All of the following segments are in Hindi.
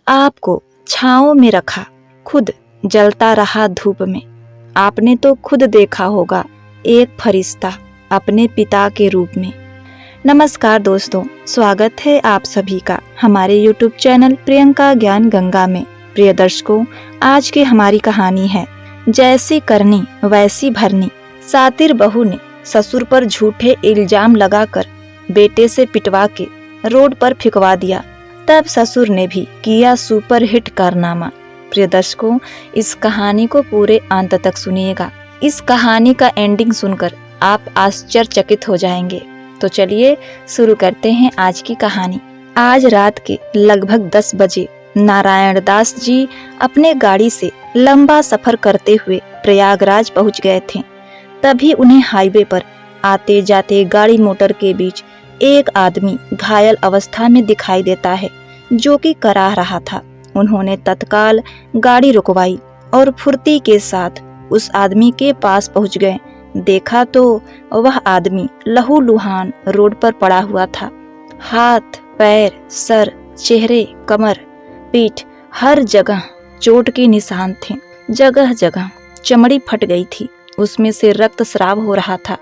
आपको छांव में रखा, खुद जलता रहा धूप में। आपने तो खुद देखा होगा एक फरिश्ता अपने पिता के रूप में। नमस्कार दोस्तों, स्वागत है आप सभी का हमारे YouTube चैनल प्रियंका ज्ञान गंगा में। प्रिय दर्शकों, आज की हमारी कहानी है जैसी करनी वैसी भरनी। सातिर बहू ने ससुर पर झूठे इल्जाम लगाकर बेटे से पिटवा के रोड पर फिकवा दिया। तब ससुर ने भी किया सुपरहिट कारनामा। प्रिय दर्शकों, इस कहानी को पूरे अंत तक सुनिएगा। इस कहानी का एंडिंग सुनकर आप आश्चर्यचकित हो जाएंगे। तो चलिए शुरू करते हैं आज की कहानी। आज रात के लगभग 10 बजे नारायण दास जी अपने गाड़ी से लंबा सफर करते हुए प्रयागराज पहुंच गए थे। तभी उन्हें हाईवे पर आते जाते गाड़ी मोटर के बीच एक आदमी घायल अवस्था में दिखाई देता है, जो कि कराह रहा था। उन्होंने तत्काल गाड़ी रुकवाई और फुर्ती के साथ उस आदमी के पास पहुंच गए। देखा तो वह आदमी लहूलुहान रोड पर पड़ा हुआ था। हाथ, पैर, सर, चेहरे, कमर, पीठ, हर जगह चोट के निशान थे। जगह जगह चमड़ी फट गई थी, उसमें से रक्तस्राव हो रहा था।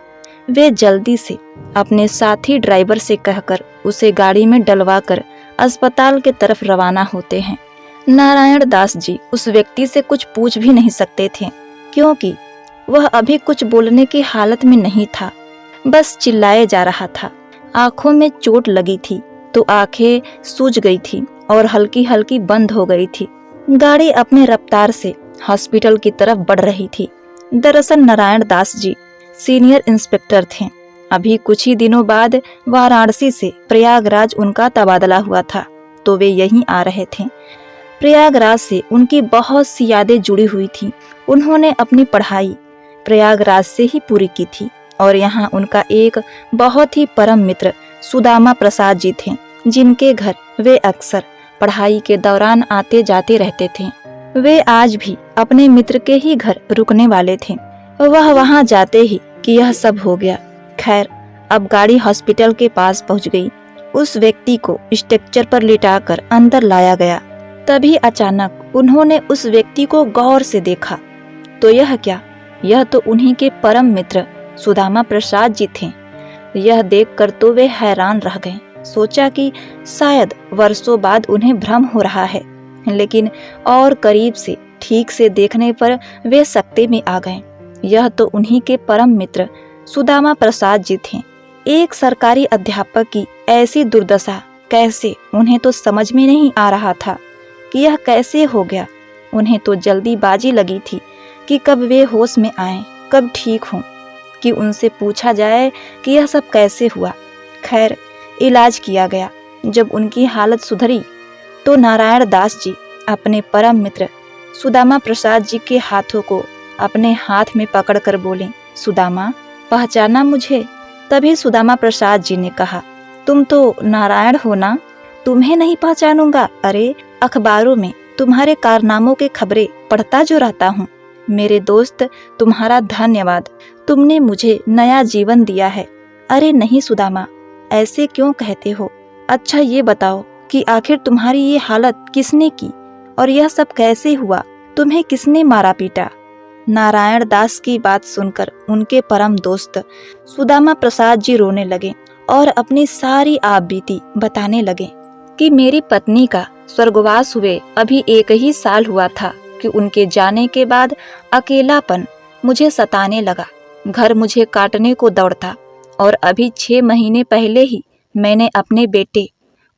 वे जल्दी से अपने साथी ड्राइवर से कहकर उसे गाड़ी में डलवाकर अस्पताल के तरफ रवाना होते हैं। नारायण दास जी उस व्यक्ति से कुछ पूछ भी नहीं सकते थे, क्योंकि वह अभी कुछ बोलने की हालत में नहीं था। बस चिल्लाए जा रहा था। आंखों में चोट लगी थी तो आंखें सूज गई थी और हल्की हल्की बंद हो गई थी। गाड़ी अपने रफ्तार से हॉस्पिटल की तरफ बढ़ रही थी। दरअसल नारायण दास जी सीनियर इंस्पेक्टर थे। अभी कुछ ही दिनों बाद वाराणसी से प्रयागराज उनका तबादला हुआ था, तो वे यहीं आ रहे थे। प्रयागराज से उनकी बहुत सी यादें जुड़ी हुई थी। उन्होंने अपनी पढ़ाई प्रयागराज से ही पूरी की थी और यहाँ उनका एक बहुत ही परम मित्र सुदामा प्रसाद जी थे, जिनके घर वे अक्सर पढ़ाई के दौरान आते जाते रहते थे। वे आज भी अपने मित्र के ही घर रुकने वाले थे। वह वहां जाते ही कि यह सब हो गया। खैर, अब गाड़ी हॉस्पिटल के पास पहुंच गई। उस व्यक्ति को स्ट्रेचर पर लिटाकर अंदर लाया गया। तभी अचानक उन्होंने उस व्यक्ति को गौर से देखा। तो यह क्या? यह तो उन्हीं के परम मित्र सुदामा प्रसाद जी थे। यह देखकर तो वे हैरान रह गए। सोचा कि शायद वर्षों बाद उन्हें भ्रम हो रहा है, लेकिन और करीब से ठीक से देखने पर वे सकते में आ गए। यह तो उन्हीं के परम मित्र सुदामा प्रसाद जी थे। एक सरकारी अध्यापक की ऐसी दुर्दशा कैसे? उन्हें तो समझ में नहीं आ रहा था कि यह कैसे हो गया। उन्हें तो जल्दीबाजी लगी थी कि कब वे होश में आएं, कब ठीक हों, कि उनसे पूछा जाए कि यह सब कैसे हुआ। खैर, इलाज किया गया। जब उनकी हालत सुधरी तो नारायण दास जी अपने परम मित्र सुदामा प्रसाद जी के हाथों को अपने हाथ में पकड़कर बोले, सुदामा, पहचाना मुझे? तभी सुदामा प्रसाद जी ने कहा, तुम तो नारायण हो ना? तुम्हें नहीं पहचानूंगा? अरे, अखबारों में तुम्हारे कारनामों के खबरें पढ़ता जो रहता हूँ। मेरे दोस्त, तुम्हारा धन्यवाद, तुमने मुझे नया जीवन दिया है। अरे नहीं सुदामा, ऐसे क्यों कहते हो? अच्छा ये बताओ कि आखिर तुम्हारी ये हालत किसने की और यह सब कैसे हुआ? तुम्हें किसने मारा पीटा? नारायण दास की बात सुनकर उनके परम दोस्त सुदामा प्रसाद जी रोने लगे और अपनी सारी आपबीती बताने लगे कि मेरी पत्नी का स्वर्गवास हुए अभी 1 ही साल हुआ था कि उनके जाने के बाद अकेलापन मुझे सताने लगा। घर मुझे काटने को दौड़ता और अभी 6 महीने पहले ही मैंने अपने बेटे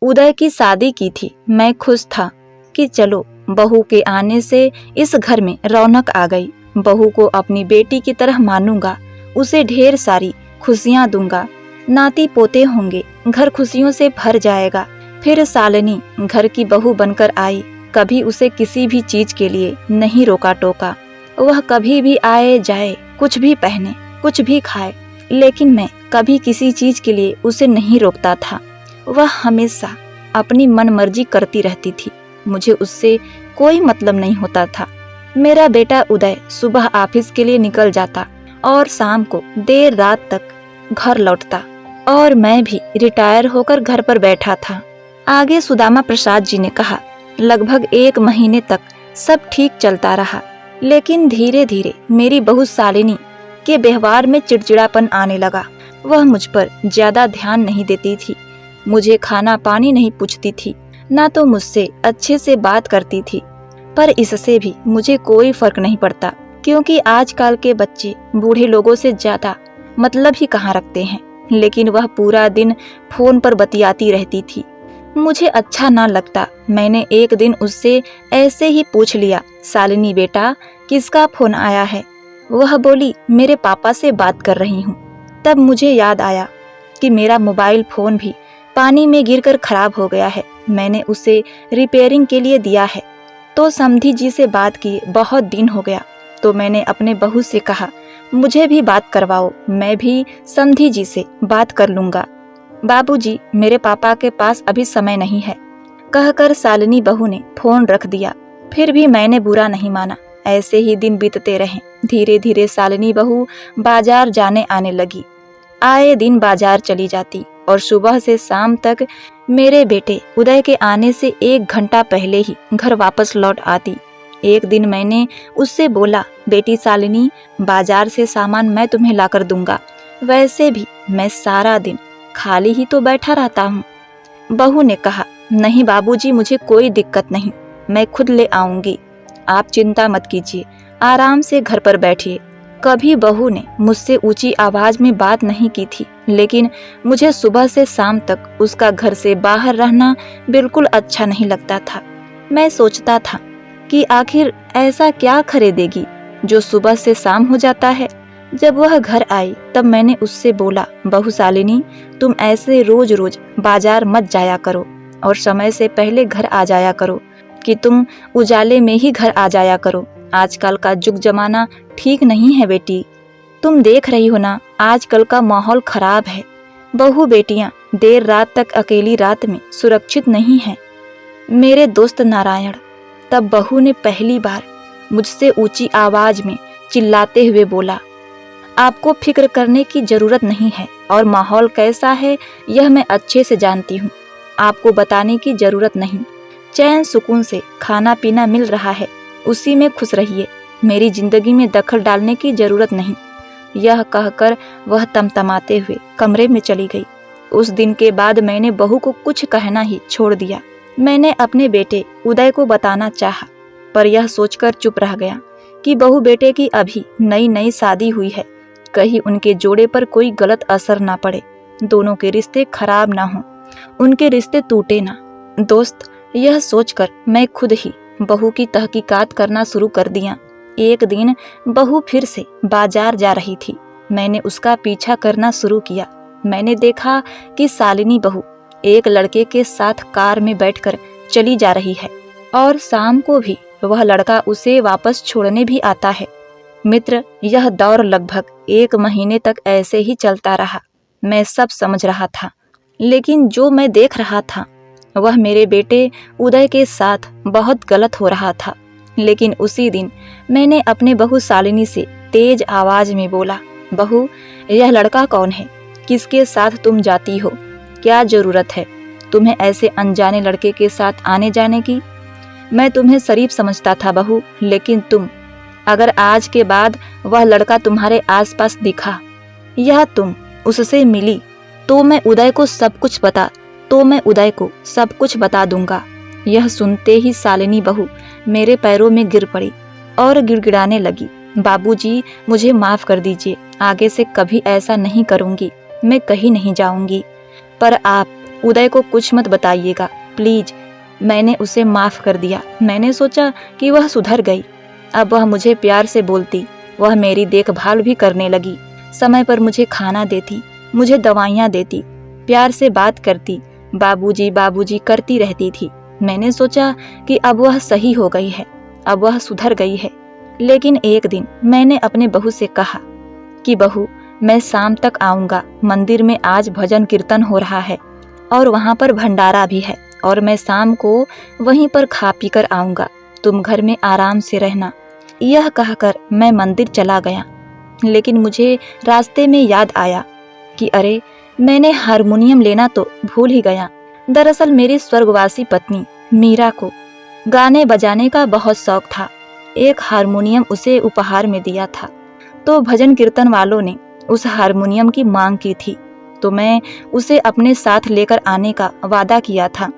उदय की शादी की थी। मैं खुश था कि चलो बहू के आने से इस घर में रौनक आ गई। बहू को अपनी बेटी की तरह मानूंगा, उसे ढेर सारी खुशियां दूंगा, नाती पोते होंगे, घर खुशियों से भर जाएगा। फिर सालनी घर की बहू बनकर आई। कभी उसे किसी भी चीज के लिए नहीं रोका टोका। वह कभी भी आए जाए, कुछ भी पहने, कुछ भी खाए, लेकिन मैं कभी किसी चीज के लिए उसे नहीं रोकता था। वह हमेशा अपनी मनमर्जी करती रहती थी। मुझे उससे कोई मतलब नहीं होता था। मेरा बेटा उदय सुबह ऑफिस के लिए निकल जाता और शाम को देर रात तक घर लौटता और मैं भी रिटायर होकर घर पर बैठा था। आगे सुदामा प्रसाद जी ने कहा, लगभग 1 महीने तक सब ठीक चलता रहा, लेकिन धीरे धीरे मेरी बहू शालिनी के व्यवहार में चिड़चिड़ापन आने लगा। वह मुझ पर ज्यादा ध्यान नहीं देती थी, मुझे खाना पानी नहीं पूछती थी, ना तो मुझसे अच्छे से बात करती थी। पर इससे भी मुझे कोई फर्क नहीं पड़ता, क्योंकि आजकल के बच्चे बूढ़े लोगों से ज्यादा मतलब ही कहाँ रखते हैं। लेकिन वह पूरा दिन फोन पर बतियाती रहती थी। मुझे अच्छा ना लगता। मैंने एक दिन उससे ऐसे ही पूछ लिया, शालिनी बेटा किसका फोन आया है? वह बोली, मेरे पापा से बात कर रही हूँ। तब मुझे याद आया कि मेरा मोबाइल फोन भी पानी में गिरकर खराब हो गया है। मैंने उसे रिपेयरिंग के लिए दिया है। तो समधी जी से बात किए बहुत दिन हो गया, तो मैंने अपने बहू से कहा, मुझे भी बात करवाओ, मैं भी समधी जी से बात कर लूंगा। बाबूजी, मेरे पापा के पास अभी समय नहीं है, कहकर शालिनी बहू ने फोन रख दिया। फिर भी मैंने बुरा नहीं माना। ऐसे ही दिन बीतते रहे। धीरे धीरे शालिनी बहू बाजार जाने आने लगी। आए दिन बाजार चली जाती और सुबह से शाम तक मेरे बेटे उदय के आने से 1 घंटा पहले ही घर वापस लौट आती। एक दिन मैंने उससे बोला, बेटी शालिनी, बाजार से सामान मैं तुम्हें लाकर दूंगा। वैसे भी मैं सारा दिन खाली ही तो बैठा रहता हूँ। बहू ने कहा, नहीं बाबूजी, मुझे कोई दिक्कत नहीं, मैं खुद ले आऊंगी, आप चिंता मत कीजिए, आराम से घर पर बैठिए। कभी बहू ने मुझसे ऊंची आवाज में बात नहीं की थी, लेकिन मुझे सुबह से शाम तक उसका घर से बाहर रहना बिल्कुल अच्छा नहीं लगता था। मैं सोचता था कि आखिर ऐसा क्या खरीदेगी जो सुबह से शाम हो जाता है। जब वह घर आई तब मैंने उससे बोला, बहू शालिनी, तुम ऐसे रोज रोज बाजार मत जाया करो और समय से पहले घर आ जाया करो, कि तुम उजाले में ही घर आ जाया करो। आजकल का जुग जमाना ठीक नहीं है बेटी, तुम देख रही हो ना, आजकल का माहौल खराब है। बहू बेटियां देर रात तक अकेली रात में सुरक्षित नहीं हैं। मेरे दोस्त नारायण, तब बहू ने पहली बार मुझसे ऊंची आवाज में चिल्लाते हुए बोला, आपको फिक्र करने की जरूरत नहीं है, और माहौल कैसा है यह मैं अच्छे से जानती हूँ, आपको बताने की जरूरत नहीं। चैन सुकून से खाना पीना मिल रहा है, उसी में खुश रहिए, मेरी जिंदगी में दखल डालने की जरूरत नहीं। यह कहकर वह तमतमाते हुए कमरे में चली गई। उस दिन के बाद मैंने बहू को कुछ कहना ही छोड़ दिया। मैंने अपने बेटे उदय को बताना चाहा, पर यह सोचकर चुप रह गया कि बहू बेटे की अभी नई नई शादी हुई है, कहीं उनके जोड़े पर कोई गलत असर ना पड़े, दोनों के रिश्ते खराब ना हों, उनके रिश्ते टूटे ना। दोस्त, यह सोचकर मैं खुद ही बहू की तहकीकात करना शुरू कर दिया। एक दिन बहू फिर से बाजार जा रही थी। मैंने उसका पीछा करना शुरू किया। मैंने देखा कि शालिनी बहू एक लड़के के साथ कार में बैठकर चली जा रही है, और शाम को भी वह लड़का उसे वापस छोड़ने भी आता है। मित्र, यह दौर लगभग 1 महीने तक ऐसे ही चलता रहा। मैं सब समझ रहा था, लेकिन जो मैं देख रहा था वह मेरे बेटे उदय के साथ बहुत गलत हो रहा था। लेकिन उसी दिन मैंने अपने बहू शालिनी से तेज आवाज में बोला, बहू, यह लड़का कौन है? किसके साथ तुम जाती हो? क्या जरूरत है तुम्हें ऐसे अनजाने लड़के के साथ आने जाने की? मैं तुम्हें शरीफ समझता था बहू, लेकिन तुम, अगर आज के बाद वह लड़का तुम्हारे आसपास दिखा या तुम उससे मिली, तो मैं उदय को सब कुछ बता दूंगा। यह सुनते ही शालिनी बहू मेरे पैरों में गिर पड़ी और गिड़गिड़ाने लगी, बाबूजी, मुझे माफ कर दीजिए, आगे से कभी ऐसा नहीं करूंगी, मैं कहीं नहीं जाऊंगी, पर आप उदय को कुछ मत बताइएगा प्लीज। मैंने उसे माफ कर दिया। मैंने सोचा कि वह सुधर गई, अब वह मुझे प्यार से बोलती, वह मेरी देखभाल भी करने लगी, समय पर मुझे खाना देती, मुझे दवाइयाँ देती, प्यार से बात करती, बाबूजी बाबूजी करती रहती थी। मैंने सोचा कि अब वह सही हो गई है, अब वह सुधर गई है। लेकिन एक दिन मैंने अपने बहू से कहा कि बहू, मैं शाम तक आऊँगा, मंदिर में आज भजन कीर्तन हो रहा है और वहाँ पर भंडारा भी है, और मैं शाम को वहीं पर खा पी कर आऊँगा, तुम घर में आराम से रहना। यह कहकर मैं मंदिर चला गया। लेकिन मुझे रास्ते में याद आया कि अरे, मैंने हारमोनियम लेना तो भूल ही गया। दरअसल मेरी स्वर्गवासी पत्नी मीरा को गाने बजाने का बहुत शौक था। एक हारमोनियम उसे उपहार में दिया था, तो भजन कीर्तन वालों ने उस हारमोनियम की मांग की थी, तो मैं उसे अपने साथ लेकर आने का वादा किया था।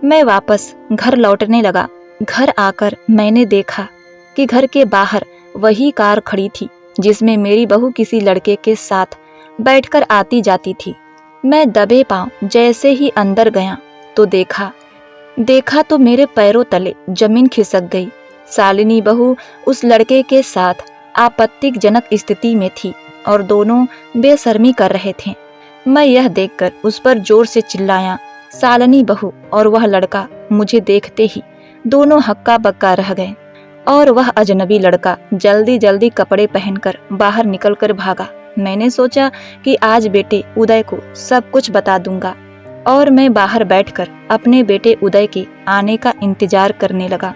मैं वापस घर लौटने लगा। घर आकर मैंने देखा कि घर के बाहर वही कार खड़ी थी जिसमें मेरी बहू किसी लड़के के साथ बैठकर आती जाती थी। मैं दबे पांव जैसे ही अंदर गया तो देखा तो मेरे पैरों तले जमीन खिसक गई। शालिनी बहू उस लड़के के साथ आपत्तिजनक स्थिति में थी और दोनों बेशर्मी कर रहे थे। मैं यह देखकर उस पर जोर से चिल्लाया। शालिनी बहू और वह लड़का मुझे देखते ही दोनों हक्का बक्का रह गए और वह अजनबी लड़का जल्दी जल्दी कपड़े पहनकर बाहर निकलकर भागा। मैंने सोचा कि आज बेटे उदय को सब कुछ बता दूंगा और मैं बाहर बैठकर अपने बेटे उदय के आने का इंतजार करने लगा।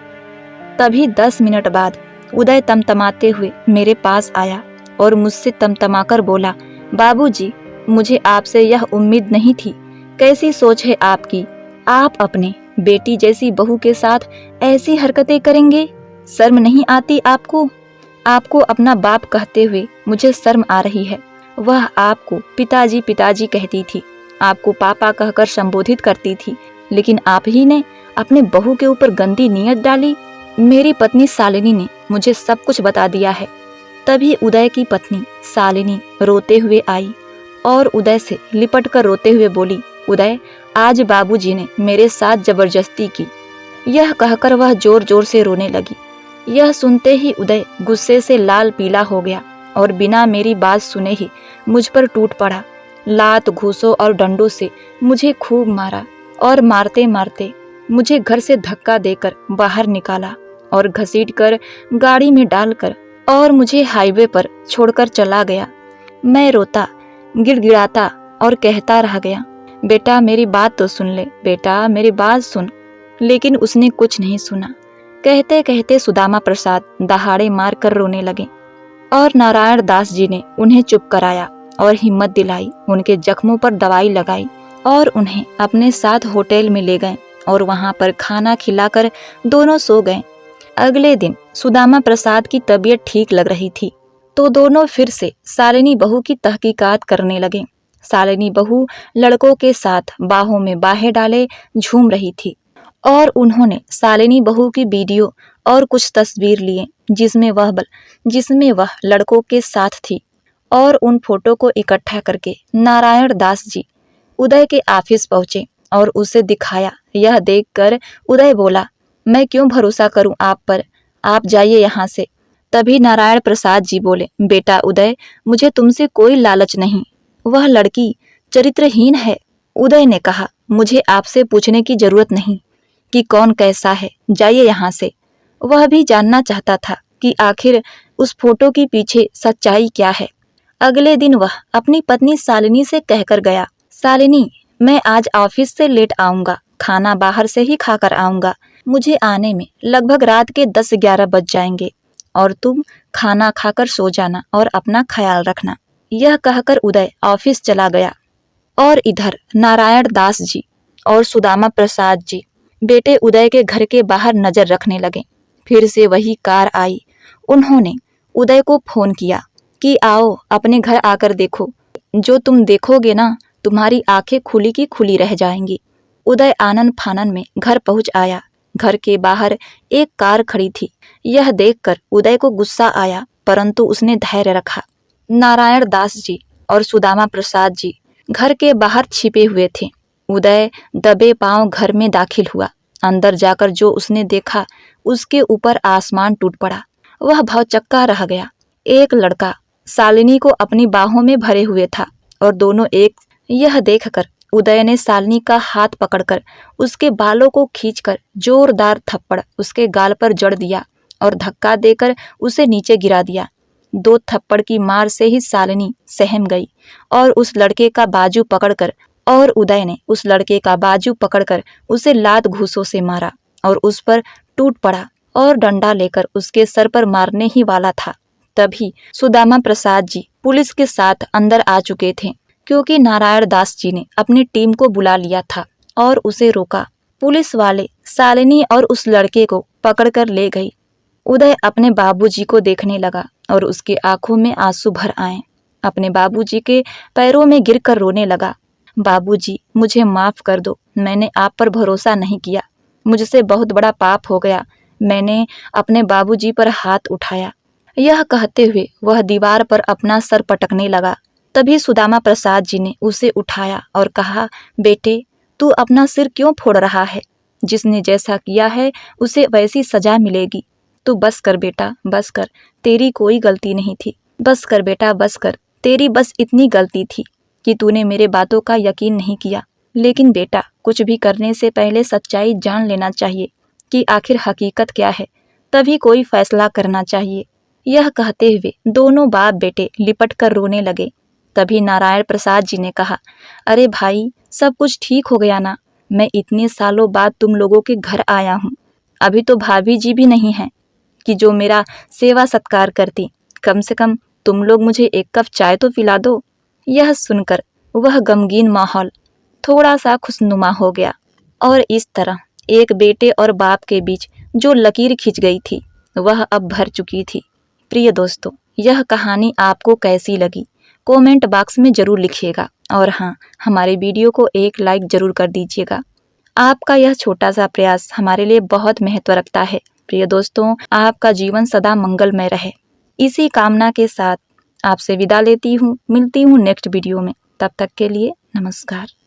तभी 10 मिनट बाद उदय तमतमाते हुए मेरे पास आया और मुझसे तमतमाकर बोला, बाबूजी, मुझे आपसे यह उम्मीद नहीं थी। कैसी सोच है आपकी? आप अपने बेटी जैसी बहू के साथ ऐसी हरकतें करेंगे? शर्म नहीं आती आपको? आपको अपना बाप कहते हुए मुझे शर्म आ रही है। वह आपको पिताजी पिताजी कहती थी, आपको पापा कहकर संबोधित करती थी, लेकिन आप ही ने अपने बहू के ऊपर गंदी नीयत डाली। मेरी पत्नी शालिनी ने मुझे सब कुछ बता दिया है। तभी उदय की पत्नी शालिनी रोते हुए आई और उदय से लिपट कर रोते हुए बोली, उदय, आज बाबूजी ने मेरे साथ जबरदस्ती की। यह कहकर वह जोर जोर से रोने लगी। यह सुनते ही उदय गुस्से से लाल पीला हो गया और बिना मेरी बात सुने ही मुझ पर टूट पड़ा। लात, घूंसों और डंडों से मुझे खूब मारा और मारते मारते मुझे घर से धक्का देकर बाहर निकाला और घसीटकर गाड़ी में डालकर और मुझे हाईवे पर छोड़कर चला गया। मैं रोता, गिड़गिड़ाता और कहता रह गया, बेटा मेरी बात तो सुन ले, बेटा मेरी बात सुन। लेकिन उसने कुछ नहीं सुना। कहते कहते सुदामा प्रसाद दहाड़े मार कर रोने लगे और नारायण दास जी ने उन्हें चुप कराया और हिम्मत दिलाई, उनके जख्मों पर दवाई लगाई और उन्हें अपने साथ होटल में ले गए और वहां पर खाना खिलाकर दोनों सो गए। अगले दिन सुदामा प्रसाद की तबीयत ठीक लग रही थी, तो दोनों फिर से शालिनी बहू की तहकीकात करने लगे। शालिनी बहू लड़कों के साथ बाहों में बाहें डाले झूम रही थी और उन्होंने शालिनी बहू की वीडियो और कुछ तस्वीर लिए जिसमें वह लड़कों के साथ थी और उन फोटो को इकट्ठा करके नारायण दास जी उदय के ऑफिस पहुंचे और उसे दिखाया। यह देखकर उदय बोला, मैं क्यों भरोसा करूं आप पर, आप जाइए यहाँ से। तभी नारायण प्रसाद जी बोले, बेटा उदय, मुझे तुमसे कोई लालच नहीं, वह लड़की चरित्रहीन है। उदय ने कहा, मुझे आपसे पूछने की जरूरत नहीं कि कौन कैसा है, जाइए यहाँ से। वह भी जानना चाहता था कि आखिर उस फोटो के पीछे सच्चाई क्या है। अगले दिन वह अपनी पत्नी शालिनी से कहकर गया, शालिनी, मैं आज ऑफिस से लेट आऊंगा, खाना बाहर से ही खाकर आऊंगा, मुझे आने में लगभग रात के 10-11 बज जाएंगे और तुम खाना खाकर सो जाना और अपना ख्याल रखना। यह कहकर उदय ऑफिस चला गया और इधर नारायण दास जी और सुदामा प्रसाद जी बेटे उदय के घर के बाहर नजर रखने लगे। फिर से वही कार आई। उन्होंने उदय को फोन किया कि आओ अपने घर आकर देखो, जो तुम देखोगे ना, तुम्हारी आंखें खुली की खुली रह जाएंगी। उदय आनन फानन में घर पहुंच आया। घर के बाहर एक कार खड़ी थी। यह देखकर उदय को गुस्सा आया, परंतु उसने धैर्य रखा। नारायण दास जी और सुदामा प्रसाद जी घर के बाहर छिपे हुए थे। उदय दबे पांव घर में दाखिल हुआ। अंदर जाकर जो उसने देखा, उसके ऊपर आसमान टूट पड़ा। वह भौचक्का रह गया। एक लड़का शालिनी को अपनी बाहों में भरे हुए था और दोनों एक। यह देखकर उदय ने शालिनी का हाथ पकड़कर उसके बालों को खींचकर जोरदार थप्पड़ उसके गाल पर जड़ दिया और धक्का देकर उसे नीचे गिरा दिया। 2 थप्पड़ की मार से ही शालिनी सहम गई और उस लड़के का बाजू पकड़कर उदय ने उस लड़के का बाजू पकड़कर उसे लात घूंसों से मारा और उस पर टूट पड़ा और डंडा लेकर उसके सर पर मारने ही वाला था। तभी सुदामा प्रसाद जी पुलिस के साथ अंदर आ चुके थे, क्योंकि नारायण दास जी ने अपनी टीम को बुला लिया था और उसे रोका। पुलिस वाले शालिनी और उस लड़के को पकड़कर ले गई। उदय अपने बाबूजी को देखने लगा और उसकी आंखों में आंसू भर आए। अपने बाबूजी के पैरों में गिरकर रोने लगा। बाबूजी, मुझे माफ कर दो, मैंने आप पर भरोसा नहीं किया, मुझसे बहुत बड़ा पाप हो गया। मैंने अपने बाबूजी पर हाथ उठाया। यह कहते हुए वह दीवार पर अपना सर पटकने लगा। तभी सुदामा प्रसाद जी ने उसे उठाया और कहा, बेटे, तू अपना सिर क्यों फोड़ रहा है? जिसने जैसा किया है उसे वैसी सजा मिलेगी। तू बस कर बेटा, बस कर, तेरी कोई गलती नहीं थी। बस कर बेटा, बस कर, तेरी बस इतनी गलती थी कि तूने मेरे बातों का यकीन नहीं किया। लेकिन बेटा, कुछ भी करने से पहले सच्चाई जान लेना चाहिए कि आखिर हकीकत क्या है, तभी कोई फैसला करना चाहिए। यह कहते हुए दोनों बाप बेटे लिपट कर रोने लगे। तभी नारायण प्रसाद जी ने कहा, अरे भाई, सब कुछ ठीक हो गया ना? मैं इतने सालों बाद तुम लोगों के घर आया हूँ। अभी तो भाभी जी भी नहीं हैं कि जो मेरा सेवा सत्कार करती। कम से कम तुम लोग मुझे एक कप चाय तो पिला दो। यह सुनकर वह गमगीन माहौल थोड़ा सा खुशनुमा हो गया और इस तरह एक बेटे और बाप के बीच जो लकीर खिंच गई थी वह अब भर चुकी थी। प्रिय दोस्तों, यह कहानी आपको कैसी लगी कमेंट बॉक्स में ज़रूर लिखिएगा और हाँ, हमारे वीडियो को एक लाइक ज़रूर कर दीजिएगा। आपका यह छोटा सा प्रयास हमारे लिए बहुत महत्व रखता है। प्रिय दोस्तों, आपका जीवन सदा मंगलमय रहे, इसी कामना के साथ आपसे विदा लेती हूँ। मिलती हूँ नेक्स्ट वीडियो में। तब तक के लिए नमस्कार।